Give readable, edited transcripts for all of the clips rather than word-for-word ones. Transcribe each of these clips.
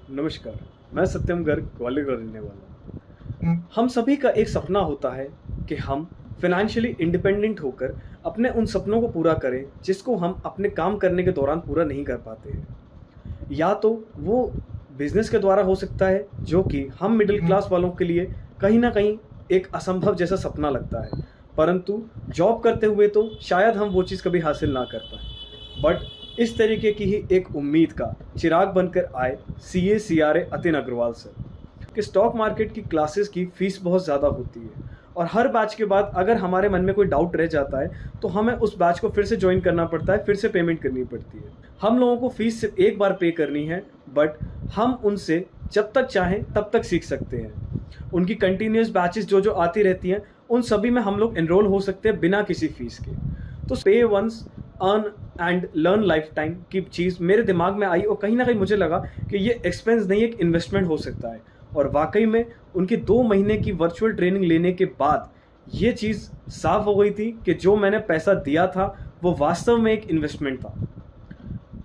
नमस्कार, मैं सत्यम गर्ग ग्वालियर का रहने वाला हूँ। हम सभी का एक सपना होता है कि हम फाइनेंशियली इंडिपेंडेंट होकर अपने उन सपनों को पूरा करें जिसको हम अपने काम करने के दौरान पूरा नहीं कर पाते हैं। या तो वो बिजनेस के द्वारा हो सकता है, जो कि हम मिडिल क्लास वालों के लिए कहीं न कहीं एक असंभव जैसा सपना लगता है, परंतु जॉब करते हुए तो शायद हम वो चीज़ कभी हासिल ना कर पाएँ। बट इस तरीके की ही एक उम्मीद का चिराग बनकर आए CA CRA Atin Agarwal sir कि स्टॉक मार्केट की क्लासेस की फ़ीस बहुत ज़्यादा होती है और हर बैच के बाद अगर हमारे मन में कोई डाउट रह जाता है तो हमें उस बैच को फिर से ज्वाइन करना पड़ता है, फिर से पेमेंट करनी पड़ती है। हम लोगों को फ़ीस सिर्फ एक बार पे करनी है, बट हम उनसे जब तक चाहें तब तक सीख सकते हैं। उनकी कंटिन्यूस बैचेस जो आती रहती हैं उन सभी में हम लोग एनरोल हो सकते हैं बिना किसी फ़ीस के। तो pay once earn and learn lifetime की चीज़ मेरे दिमाग में आई और कहीं ना कहीं मुझे लगा कि ये एक्सपेंस नहीं, एक इन्वेस्टमेंट हो सकता है। और वाकई में उनकी 2 महीने की वर्चुअल ट्रेनिंग लेने के बाद ये चीज़ साफ हो गई थी कि जो मैंने पैसा दिया था वो वास्तव में एक इन्वेस्टमेंट था।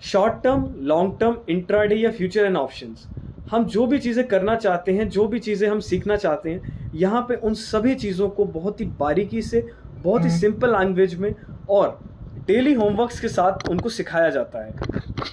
Short term, long term, intraday या फ्यूचर एंड ऑप्शंस, हम जो भी चीज़ें करना चाहते हैं, जो भी चीज़ें हम सीखना चाहते हैं, यहाँ पे उन सभी चीज़ों को बहुत ही बारीकी से, बहुत ही सिंपल लैंग्वेज में और डेली होमवर्क्स के साथ उनको सिखाया जाता है।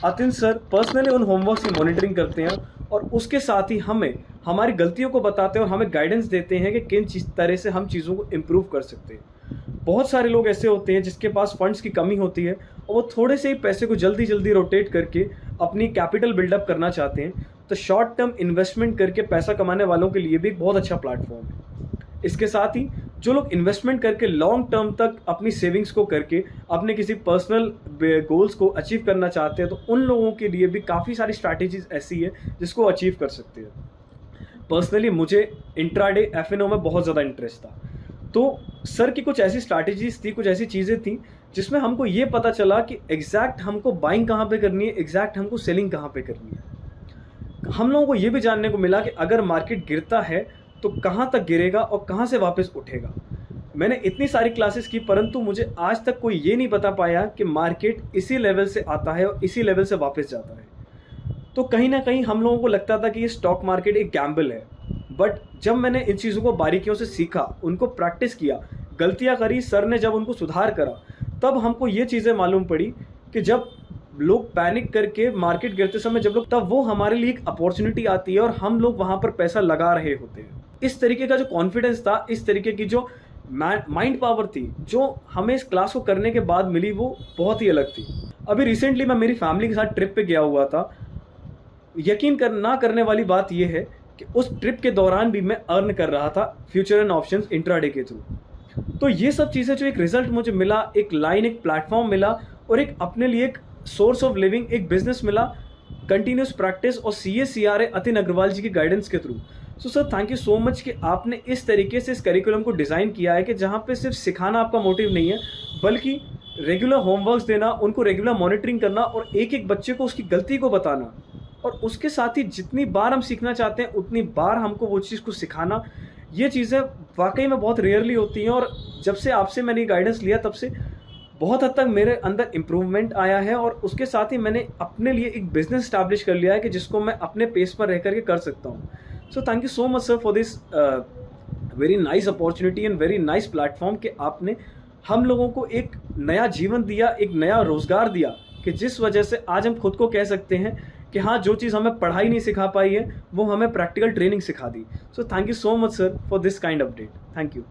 अतिन सर पर्सनली उन होमवर्क्स की मॉनिटरिंग करते हैं और उसके साथ ही हमें हमारी गलतियों को बताते हैं और हमें गाइडेंस देते हैं कि किन तरह से हम चीज़ों को इम्प्रूव कर सकते हैं। बहुत सारे लोग ऐसे होते हैं जिसके पास फंड्स की कमी होती है और वो थोड़े से ही पैसे को जल्दी जल्दी रोटेट करके अपनी कैपिटल बिल्डअप करना चाहते हैं। तो शॉर्ट टर्म इन्वेस्टमेंट करके पैसा कमाने वालों के लिए भी एक बहुत अच्छा प्लेटफॉर्म है। इसके साथ ही जो लोग इन्वेस्टमेंट करके लॉन्ग टर्म तक अपनी सेविंग्स को करके अपने किसी पर्सनल गोल्स को अचीव करना चाहते हैं, तो उन लोगों के लिए भी काफ़ी सारी स्ट्रैटेजीज ऐसी है जिसको अचीव कर सकते हैं। पर्सनली मुझे इंट्राडे एफएनओ में बहुत ज़्यादा इंटरेस्ट था, तो सर की कुछ ऐसी स्ट्रैटेजीज थी, कुछ ऐसी चीज़ें थी जिसमें हमको ये पता चला कि एग्जैक्ट हमको बाइंग कहाँ पे करनी है, एग्जैक्ट हमको सेलिंग कहाँ पे करनी है। हम लोगों को ये भी जानने को मिला कि अगर मार्केट गिरता है तो कहाँ तक गिरेगा और कहाँ से वापस उठेगा। मैंने इतनी सारी क्लासेस की परंतु मुझे आज तक कोई ये नहीं बता पाया कि मार्केट इसी लेवल से आता है और इसी लेवल से वापस जाता है। तो कहीं ना कहीं हम लोगों को लगता था कि ये स्टॉक मार्केट एक गैम्बल है, बट जब मैंने इन चीज़ों को बारीकियों से सीखा, उनको प्रैक्टिस किया, गलतियाँ करी, सर ने जब उनको सुधार करा, तब हमको ये चीज़ें मालूम पड़ी कि जब लोग पैनिक करके मार्केट गिरते समय जब लोग, तब वो हमारे लिए एक अपॉर्चुनिटी आती है और हम लोग वहाँ पर पैसा लगा रहे होते हैं। इस तरीके का जो कॉन्फिडेंस था, इस तरीके की जो माइंड पावर थी जो हमें इस क्लास को करने के बाद मिली, वो बहुत ही अलग थी। अभी रिसेंटली मैं मेरी फैमिली के साथ ट्रिप पे गया हुआ था। यकीन ना करने वाली बात यह है कि उस ट्रिप के दौरान भी मैं अर्न कर रहा था फ्यूचर एंड ऑप्शंस इंट्राडे के थ्रू। तो ये सब चीज़ें जो एक रिजल्ट मुझे मिला, एक लाइन, एक प्लेटफॉर्म मिला और एक अपने लिए एक सोर्स ऑफ लिविंग, एक बिजनेस मिला, कंटिन्यूस प्रैक्टिस और सीए सीआरए अतिन अग्रवाल जी की गाइडेंस के through. So sir, thank you so much कि आपने इस तरीके से इस करिकुलम को डिज़ाइन किया है कि जहाँ पे सिर्फ सिखाना आपका मोटिव नहीं है, बल्कि रेगुलर होमवर्क्स देना, उनको रेगुलर मॉनिटरिंग करना और एक एक बच्चे को उसकी गलती को बताना और उसके साथ ही जितनी बार हम सीखना चाहते हैं उतनी बार हमको वो चीज़ को सिखाना। ये चीज़ें वाकई में बहुत रेयरली होती हैं और जब से आपसे मैंने गाइडेंस लिया तब से बहुत हद तक मेरे अंदर इम्प्रूवमेंट आया है और उसके साथ ही मैंने अपने लिए एक बिजनेस स्टैब्लिश कर लिया है कि जिसको मैं अपने पेस पर रह करके कर सकता हूँ। सो thank you so much sir for this very nice opportunity and very nice platform कि आपने हम लोगों को एक नया जीवन दिया, एक नया रोजगार दिया कि जिस वजह से आज हम खुद को कह सकते हैं कि हाँ, जो चीज़ हमें पढ़ाई नहीं सिखा पाई है वो हमें प्रैक्टिकल ट्रेनिंग सिखा दी। So thank you so much sir for this kind update. Thank you.